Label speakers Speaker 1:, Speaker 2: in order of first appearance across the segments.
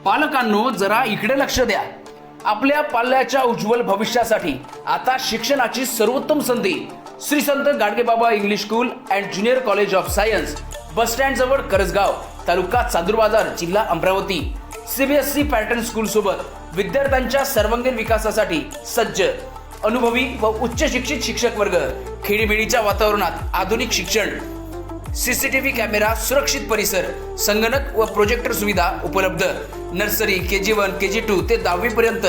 Speaker 1: पालकांनो जरा इकडे लक्ष द्या। आपल्या पाल्याच्या उज्ज्वल भविष्यासाठी आता शिक्षणाची सर्वोत्तम संधी Shri Sant Gadgebaba English school and junior college of science, bus stand जवळ करसगाव, तालुका चांदूर बाजार, जिल्हा अमरावती। सीबीएसई पॅटर्न स्कूल सोबत विद्यार्थ्यांच्या सर्वांगीण विकासासाठी सज्ज, अनुभवी व उच्च शिक्षित शिक्षक वर्ग, खेडीमेडीच्या वातावरणात आधुनिक शिक्षण, सीसीटीव्ही कॅमेरा, सुरक्षित परिसर, संगणक व प्रोजेक्टर सुविधा उपलब्ध। नर्सरी, KG1, KG2 ते 10वी पर्यंत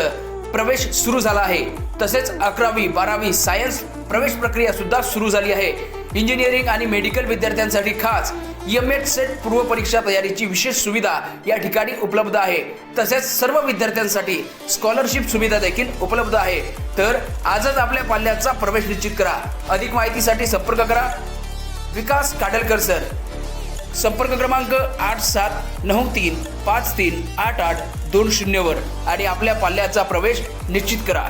Speaker 1: प्रवेश सुरू झाला आहे। तसेच 11वी, 12वी सायन्स प्रवेश प्रक्रिया सुद्धा सुरू झाली आहे। इंजिनिअरिंग आणि मेडिकल विद्यार्थ्यांसाठी खास EMET सेट पूर्व परीक्षा तयारीची विशेष सुविधा या ठिकाणी उपलब्ध आहे। तसेच सर्व विद्यार्थ्यांसाठी स्कॉलरशिप सुविधा देखील उपलब्ध आहे। तर आजच आपल्या पाल्याचा प्रवेश निश्चित करा। अधिक माहितीसाठी संपर्क करा विकास काडलकर सर। संपर्क क्रमांक 8793538820 वर आणि आपल्या पाल्याचा प्रवेश निश्चित करा।